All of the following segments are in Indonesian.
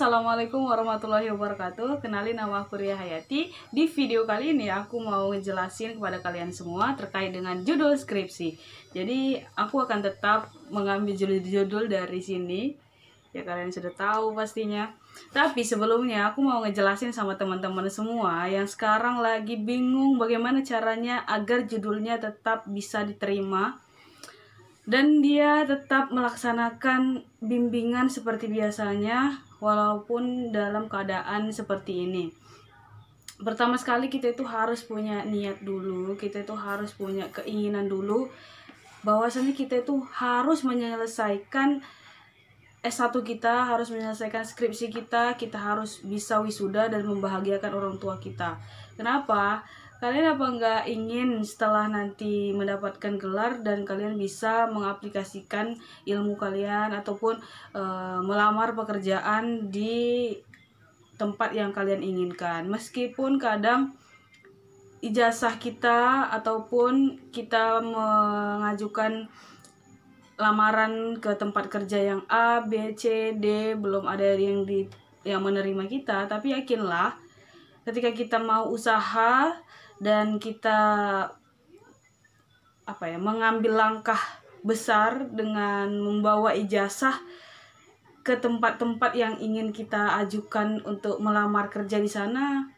Assalamualaikum warahmatullahi wabarakatuh. Kenalin, nama aku Ria Hayati. Di video kali ini aku mau ngejelasin kepada kalian semua terkait dengan judul skripsi. Jadi aku akan tetap mengambil judul-judul dari sini. Ya kalian sudah tahu pastinya. Tapi sebelumnya aku mau ngejelasin sama teman-teman semua yang sekarang lagi bingung bagaimana caranya agar judulnya tetap bisa diterima dan dia tetap melaksanakan bimbingan seperti biasanya walaupun dalam keadaan seperti ini. Pertama sekali kita itu harus punya niat dulu, kita itu harus punya keinginan dulu bahwasanya kita itu harus menyelesaikan S1 kita, harus menyelesaikan skripsi kita harus bisa wisuda dan membahagiakan orang tua kita. Kenapa? Kalian apa nggak ingin setelah nanti mendapatkan gelar dan kalian bisa mengaplikasikan ilmu kalian ataupun melamar pekerjaan di tempat yang kalian inginkan, meskipun kadang ijazah kita ataupun kita mengajukan lamaran ke tempat kerja yang A, B, C, D belum ada yang menerima kita, tapi yakinlah ketika kita mau usaha dan kita mengambil langkah besar dengan membawa ijazah ke tempat-tempat yang ingin kita ajukan untuk melamar kerja di sana,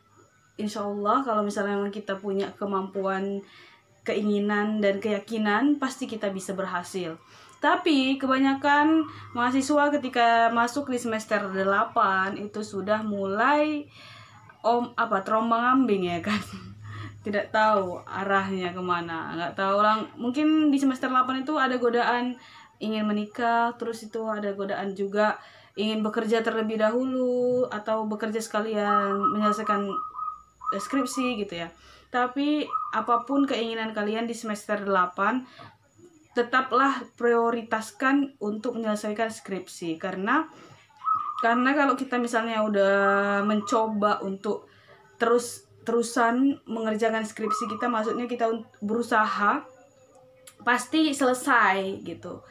insya Allah kalau misalnya memang kita punya kemampuan, keinginan dan keyakinan, pasti kita bisa berhasil. Tapi kebanyakan mahasiswa ketika masuk di semester 8 itu sudah mulai terombang-ambing ya kan. Tidak tahu arahnya kemana, nggak tahu lah. Mungkin di semester 8 itu ada godaan ingin menikah, terus itu ada godaan juga ingin bekerja terlebih dahulu atau bekerja sekalian menyelesaikan skripsi gitu ya. Tapi apapun keinginan kalian di semester 8, tetaplah prioritaskan untuk menyelesaikan skripsi, karena kalau kita misalnya udah mencoba untuk terusan mengerjakan skripsi kita, maksudnya kita berusaha, pasti selesai gitu.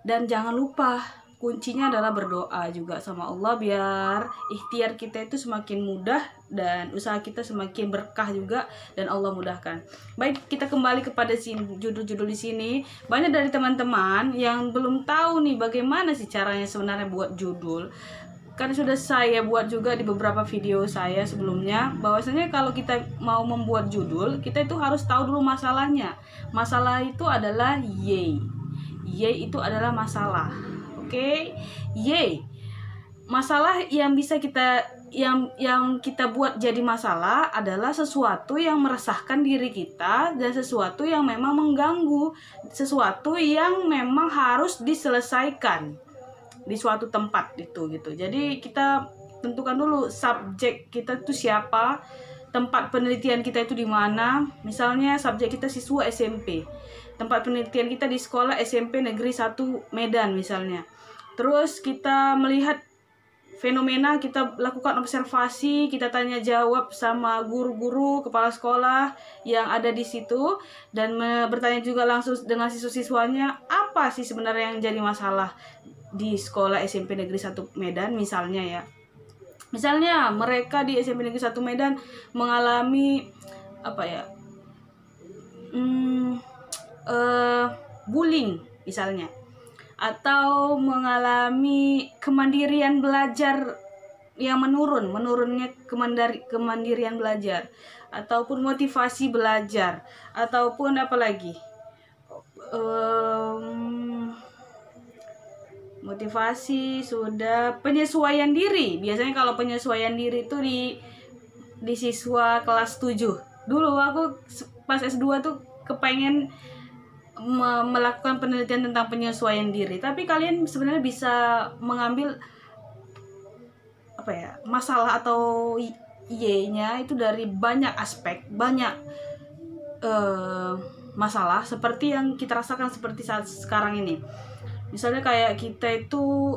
Dan jangan lupa kuncinya adalah berdoa juga sama Allah biar ikhtiar kita itu semakin mudah dan usaha kita semakin berkah juga dan Allah mudahkan. Baik, kita kembali kepada judul-judul di sini. Banyak dari teman-teman yang belum tahu nih bagaimana sih caranya sebenarnya buat judul. Kan sudah saya buat juga di beberapa video saya sebelumnya, bahwasanya kalau kita mau membuat judul, kita itu harus tahu dulu masalahnya. Masalah itu adalah Y itu adalah masalah. Oke, Y. Masalah yang bisa yang kita buat jadi masalah adalah sesuatu yang meresahkan diri kita dan sesuatu yang memang mengganggu, sesuatu yang memang harus diselesaikan di suatu tempat itu gitu. Jadi kita tentukan dulu subjek kita itu siapa, tempat penelitian kita itu di mana. Misalnya subjek kita siswa SMP, tempat penelitian kita di sekolah SMP Negeri 1 Medan misalnya. Terus kita melihat fenomena, kita lakukan observasi, kita tanya jawab sama guru-guru, kepala sekolah yang ada di situ, dan bertanya juga langsung dengan siswa-siswanya, apa sih sebenarnya yang jadi masalah di sekolah SMP Negeri 1 Medan misalnya ya. Misalnya mereka di SMP Negeri 1 Medan mengalami bullying misalnya, atau mengalami kemandirian belajar yang menurunnya kemandirian belajar, ataupun motivasi belajar, ataupun motivasi sudah, penyesuaian diri. Biasanya kalau penyesuaian diri itu di siswa kelas 7. Dulu aku pas S2 tuh kepengen melakukan penelitian tentang penyesuaian diri, tapi kalian sebenarnya bisa mengambil masalah atau Y-nya itu dari banyak aspek, banyak masalah seperti yang kita rasakan seperti saat sekarang ini. Misalnya kayak kita itu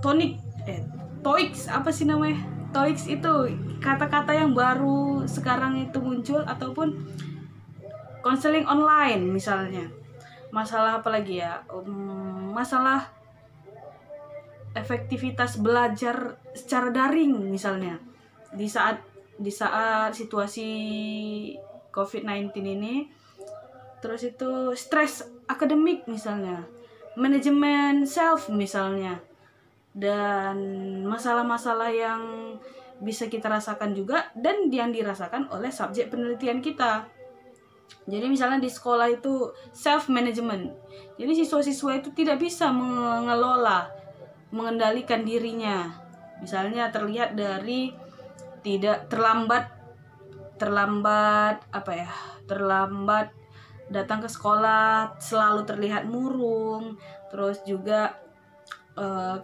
TOEIC, apa sih namanya? TOEIC itu kata-kata yang baru sekarang itu muncul, ataupun konseling online misalnya. Masalah apa lagi ya? Masalah efektivitas belajar secara daring misalnya di saat situasi COVID-19 ini. Terus itu stres akademik misalnya, manajemen self misalnya, dan masalah-masalah yang bisa kita rasakan juga dan yang dirasakan oleh subjek penelitian kita. Jadi misalnya di sekolah itu self management. Jadi siswa-siswa itu tidak bisa mengendalikan dirinya. Misalnya terlihat dari tidak terlambat datang ke sekolah, selalu terlihat murung. Terus juga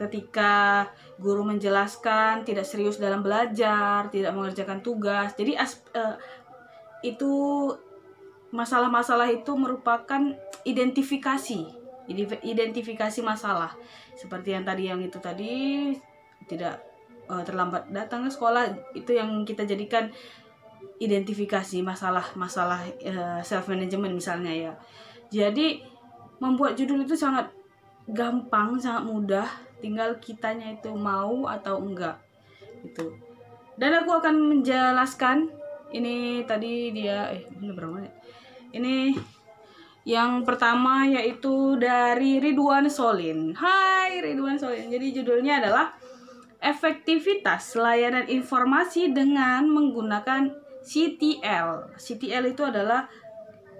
ketika guru menjelaskan tidak serius dalam belajar, tidak mengerjakan tugas. Jadi itu masalah-masalah itu merupakan identifikasi masalah. Seperti yang tadi tidak terlambat datang ke sekolah, itu yang kita jadikan identifikasi masalah self management misalnya ya. Jadi membuat judul itu sangat gampang, sangat mudah, tinggal kitanya itu mau atau enggak gitu. Dan aku akan menjelaskan ini tadi ini berapa menit? Ini yang pertama yaitu dari Ridwan Solin. Hai Ridwan Solin. Jadi judulnya adalah efektivitas layanan informasi dengan menggunakan CTL. CTL itu adalah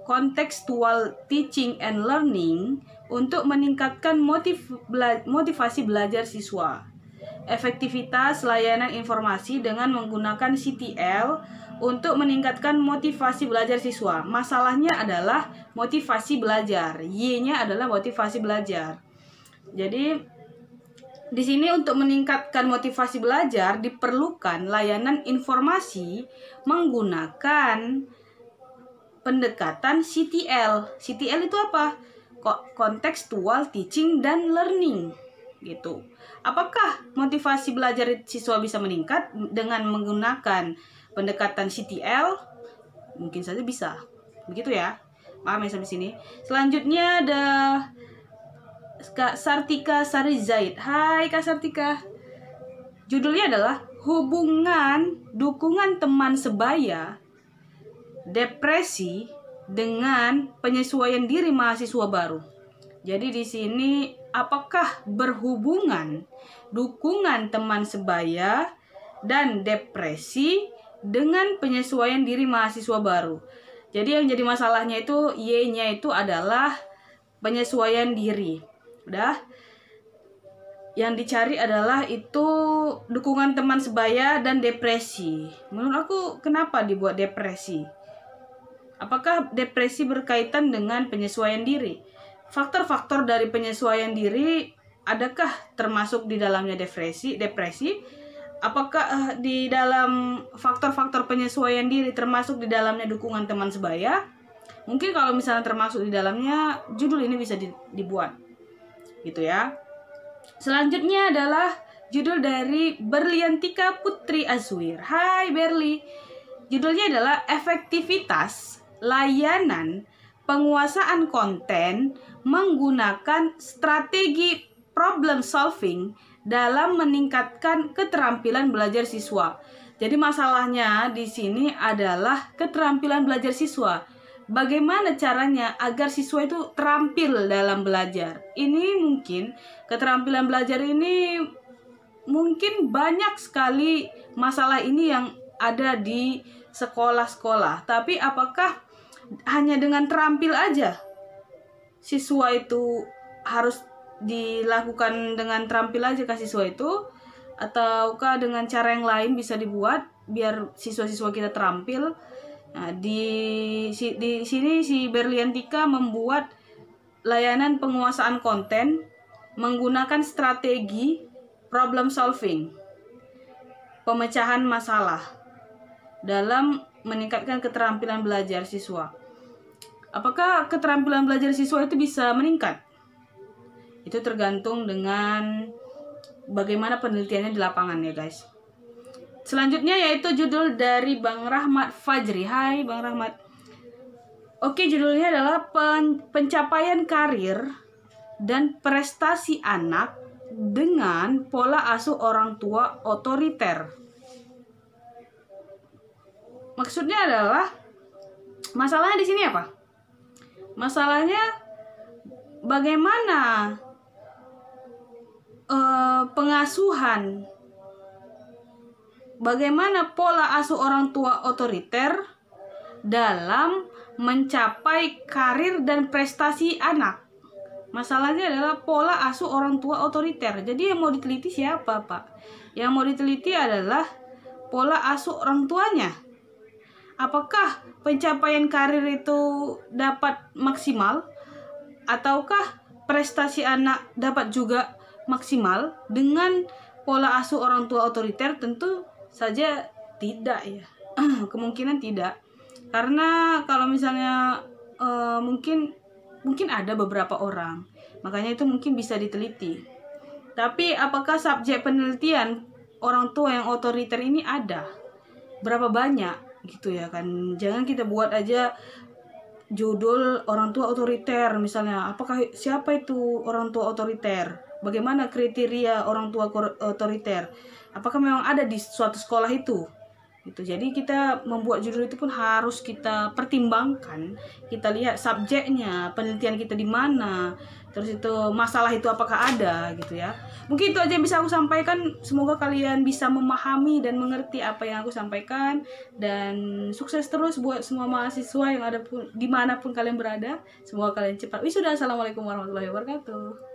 Contextual Teaching and Learning untuk meningkatkan motivasi belajar siswa. Efektivitas layanan informasi dengan menggunakan CTL untuk meningkatkan motivasi belajar siswa. Masalahnya adalah motivasi belajar. Y-nya adalah motivasi belajar. Jadi di sini untuk meningkatkan motivasi belajar diperlukan layanan informasi menggunakan pendekatan CTL. CTL itu apa? Contextual Teaching dan Learning gitu. Apakah motivasi belajar siswa bisa meningkat dengan menggunakan pendekatan CTL? Mungkin saja bisa. Begitu ya. Paham ya sampai sini? Selanjutnya ada Kak Sartika Sari Zaid. Hai Kak Sartika. Judulnya adalah Hubungan Dukungan Teman Sebaya, Depresi dengan Penyesuaian Diri Mahasiswa Baru. Jadi di sini apakah berhubungan dukungan teman sebaya dan depresi dengan penyesuaian diri mahasiswa baru? Jadi yang jadi masalahnya itu Y-nya itu adalah penyesuaian diri. Udah. Yang dicari adalah itu dukungan teman sebaya dan depresi. Menurut aku kenapa dibuat depresi? Apakah depresi berkaitan dengan penyesuaian diri? Faktor-faktor dari penyesuaian diri adakah termasuk di dalamnya depresi? Apakah di dalam faktor-faktor penyesuaian diri termasuk di dalamnya dukungan teman sebaya? Mungkin kalau misalnya termasuk di dalamnya, judul ini bisa dibuat. Gitu ya. Selanjutnya adalah judul dari Berliantika Putri Azwir. Hai Berli. Judulnya adalah Efektivitas Layanan Penguasaan Konten Menggunakan Strategi Problem Solving dalam meningkatkan keterampilan belajar siswa. Jadi masalahnya di sini adalah keterampilan belajar siswa. Bagaimana caranya agar siswa itu terampil dalam belajar? Ini mungkin keterampilan belajar ini mungkin banyak sekali masalah ini yang ada di sekolah-sekolah. Tapi apakah hanya dengan terampil aja siswa itu harus dilakukan dengan terampil aja ke siswa itu, ataukah dengan cara yang lain bisa dibuat biar siswa-siswa kita terampil? Nah, di sini si Berliantika membuat layanan penguasaan konten menggunakan strategi problem solving, pemecahan masalah dalam meningkatkan keterampilan belajar siswa. Apakah keterampilan belajar siswa itu bisa meningkat? Itu tergantung dengan bagaimana penelitiannya di lapangan ya guys. Selanjutnya yaitu judul dari Bang Rahmat Fajri. Hai Bang Rahmat. Oke, judulnya adalah pencapaian karir dan prestasi anak dengan pola asuh orang tua otoriter. Maksudnya adalah, masalahnya di sini apa? Masalahnya bagaimana pengasuhan, bagaimana pola asuh orang tua otoriter dalam mencapai karir dan prestasi anak. Masalahnya adalah pola asuh orang tua otoriter. Jadi yang mau diteliti siapa, Pak? Yang mau diteliti adalah pola asuh orang tuanya. Apakah pencapaian karir itu dapat maksimal? Ataukah prestasi anak dapat juga maksimal dengan pola asuh orang tua otoriter? Tentu saja tidak ya. Kemungkinan tidak. Karena kalau misalnya mungkin ada beberapa orang, makanya itu mungkin bisa diteliti. Tapi apakah subjek penelitian orang tua yang otoriter ini ada? Berapa banyak gitu ya kan? Jangan kita buat aja judul orang tua otoriter misalnya. Apakah siapa itu orang tua otoriter? Bagaimana kriteria orang tua otoriter? Apakah memang ada di suatu sekolah itu? Gitu. Jadi kita membuat judul itu pun harus kita pertimbangkan. Kita lihat subjeknya, penelitian kita di mana, terus itu masalah itu apakah ada gitu ya. Mungkin itu aja yang bisa aku sampaikan. Semoga kalian bisa memahami dan mengerti apa yang aku sampaikan, dan sukses terus buat semua mahasiswa yang ada pun dimanapun kalian berada. Semoga kalian cepat wisuda. Assalamualaikum warahmatullahi wabarakatuh.